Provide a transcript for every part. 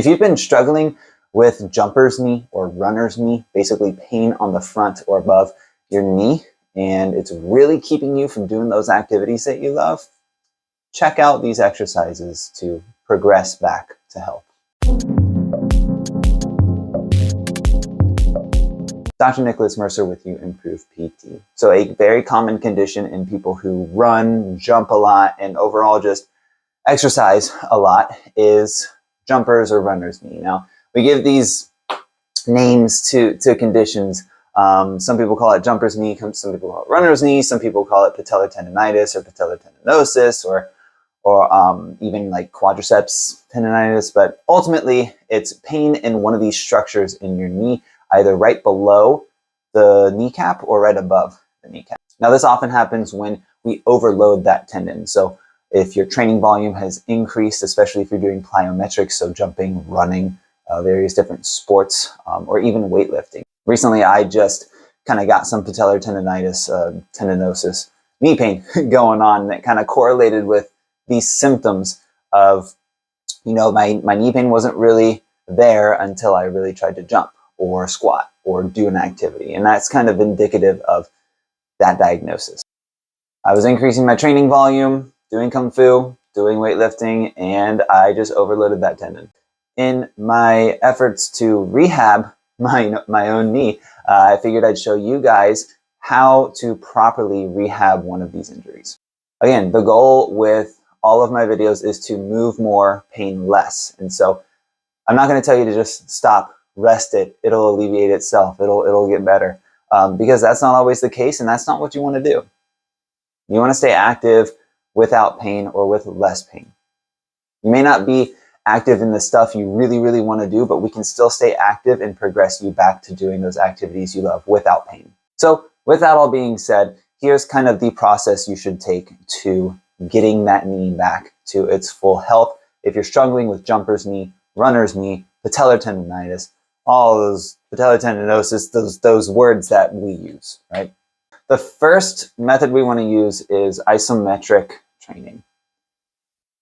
If you've been struggling with jumper's knee or runner's knee, basically pain on the front or above your knee, and it's really keeping you from doing those activities that you love, check out these exercises to progress back to health. Dr. Nicholas Mercer with you, Improve PT. So a very common condition in people who run, jump a lot, and overall just exercise a lot is jumper's or runner's knee. Now, we give these names to conditions. Some people call it jumper's knee, some people call it runner's knee, some people call it patellar tendinitis or patellar tendinosis or even like quadriceps tendinitis. But ultimately, it's pain in one of these structures in your knee, either right below the kneecap or right above the kneecap. Now, this often happens when we overload that tendon. So if your training volume has increased, especially if you're doing plyometrics, so jumping, running, various different sports, or even weightlifting. Recently, I just kind of got some patellar tendinitis, tendinosis, knee pain going on that kind of correlated with these symptoms of, my knee pain wasn't really there until I really tried to jump or squat or do an activity. And that's kind of indicative of that diagnosis. I was increasing my training volume, doing Kung Fu, doing weightlifting, and I just overloaded that tendon. In my efforts to rehab my own knee, I figured I'd show you guys how to properly rehab one of these injuries. Again, the goal with all of my videos is to move more, pain less. And so I'm not going to tell you to just stop, rest it, it'll alleviate itself, it'll get better, because that's not always the case, and that's not what you want to do. You want to stay active without pain or with less pain. You may not be active in the stuff you really, really want to do, but we can still stay active and progress you back to doing those activities you love without pain. So with that all being said, here's kind of the process you should take to getting that knee back to its full health. If you're struggling with jumper's knee, runner's knee, patellar tendinitis, all those patellar tendinosis, those words that we use, right? The first method we want to use is isometric training.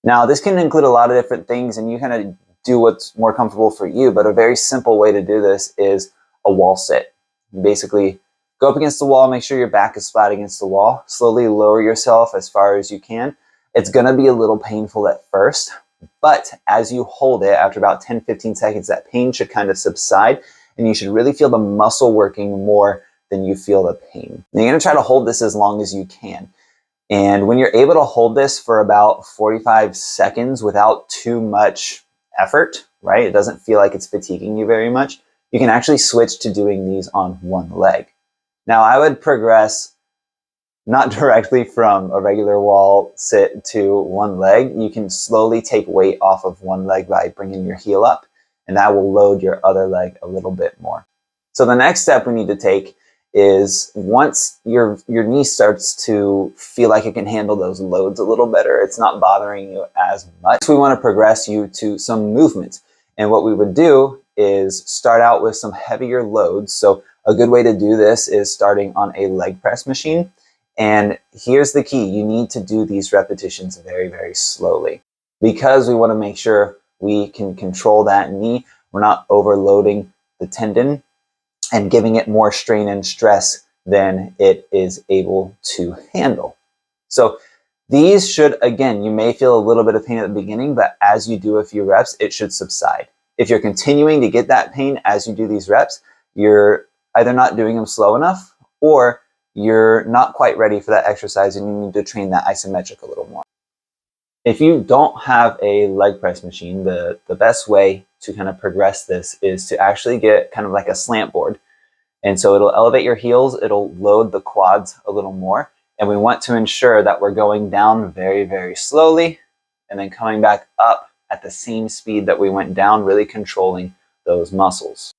Now, this can include a lot of different things, and you kind of do what's more comfortable for you, but a very simple way to do this is a wall sit. You basically go up against the wall, make sure your back is flat against the wall, slowly lower yourself as far as you can. It's going to be a little painful at first, but as you hold it, after about 10-15 seconds, that pain should kind of subside, and you should really feel the muscle working more than you feel the pain. And you're going to try to hold this as long as you can. And when you're able to hold this for about 45 seconds without too much effort, right? It doesn't feel like it's fatiguing you very much. You can actually switch to doing these on one leg. Now, I would progress not directly from a regular wall sit to one leg. You can slowly take weight off of one leg by bringing your heel up, and that will load your other leg a little bit more. So the next step we need to take is once your knee starts to feel like it can handle those loads a little better, it's not bothering you as much, we want to progress you to some movement. And what we would do is start out with some heavier loads. So a good way to do this is starting on a leg press machine. And here's the key. You need to do these repetitions very, very slowly because we want to make sure we can control that knee. We're not overloading the tendon and giving it more strain and stress than it is able to handle. So these should, again, you may feel a little bit of pain at the beginning, but as you do a few reps, it should subside. If you're continuing to get that pain as you do these reps, you're either not doing them slow enough or you're not quite ready for that exercise and you need to train that isometric a little more. If you don't have a leg press machine, the best way to kind of progress this is to actually get kind of like a slant board. And so it'll elevate your heels, it'll load the quads a little more. And we want to ensure that we're going down very, very slowly and then coming back up at the same speed that we went down, really controlling those muscles.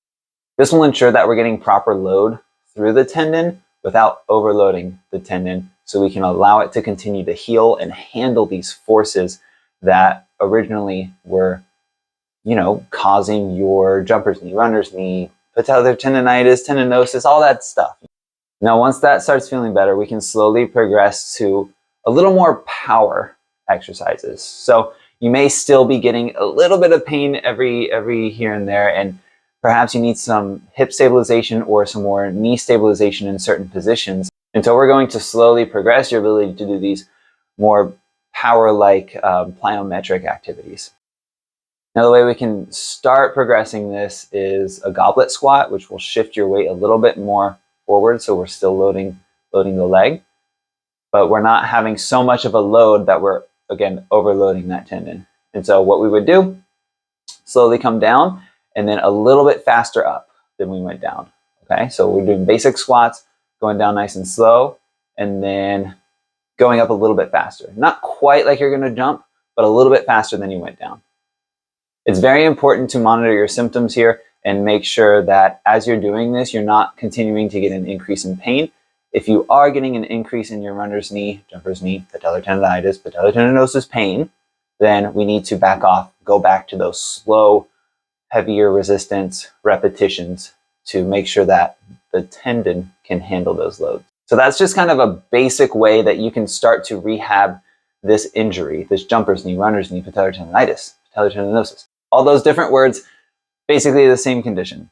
This will ensure that we're getting proper load through the tendon without overloading the tendon, so we can allow it to continue to heal and handle these forces that originally were, causing your jumper's knee, runner's knee, patellar tendinitis, tendinosis, all that stuff. Now, once that starts feeling better, we can slowly progress to a little more power exercises. So You may still be getting a little bit of pain every here and there, and perhaps you need some hip stabilization or some more knee stabilization in certain positions. And so we're going to slowly progress your ability to do these more power-like plyometric activities. Now, the way we can start progressing this is a goblet squat, which will shift your weight a little bit more forward, so we're still loading the leg, but we're not having so much of a load that we're, again, overloading that tendon. And so what we would do, slowly come down and then a little bit faster up than we went down. Okay, so we're doing basic squats, going down nice and slow, and then going up a little bit faster. Not quite like you're gonna jump, but a little bit faster than you went down. It's very important to monitor your symptoms here and make sure that as you're doing this, you're not continuing to get an increase in pain. If you are getting an increase in your runner's knee, jumper's knee, patellar tendinitis, patellar tendinosis pain, then we need to back off, go back to those slow, heavier resistance repetitions to make sure that the tendon can handle those loads. So that's just kind of a basic way that you can start to rehab this injury, this jumper's knee, runner's knee, patellar tendinitis, patellar tendinosis. All those different words, basically the same condition.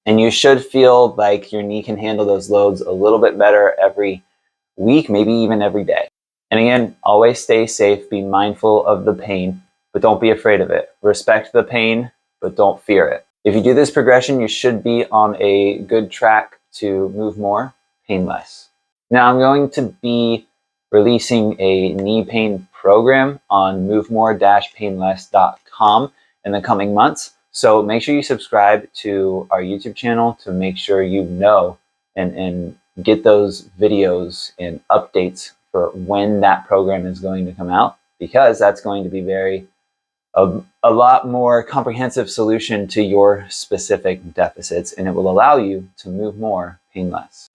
And you should feel like your knee can handle those loads a little bit better every week, maybe even every day. And again, always stay safe, be mindful of the pain, but don't be afraid of it. Respect the pain, but don't fear it. If you do this progression, you should be on a good track to move more, pain less. Now I'm going to be releasing a knee pain program on movemore-painless.com in the coming months. So make sure you subscribe to our YouTube channel to make sure you know and get those videos and updates for when that program is going to come out, because that's going to be a lot more comprehensive solution to your specific deficits, and it will allow you to move more, pain less.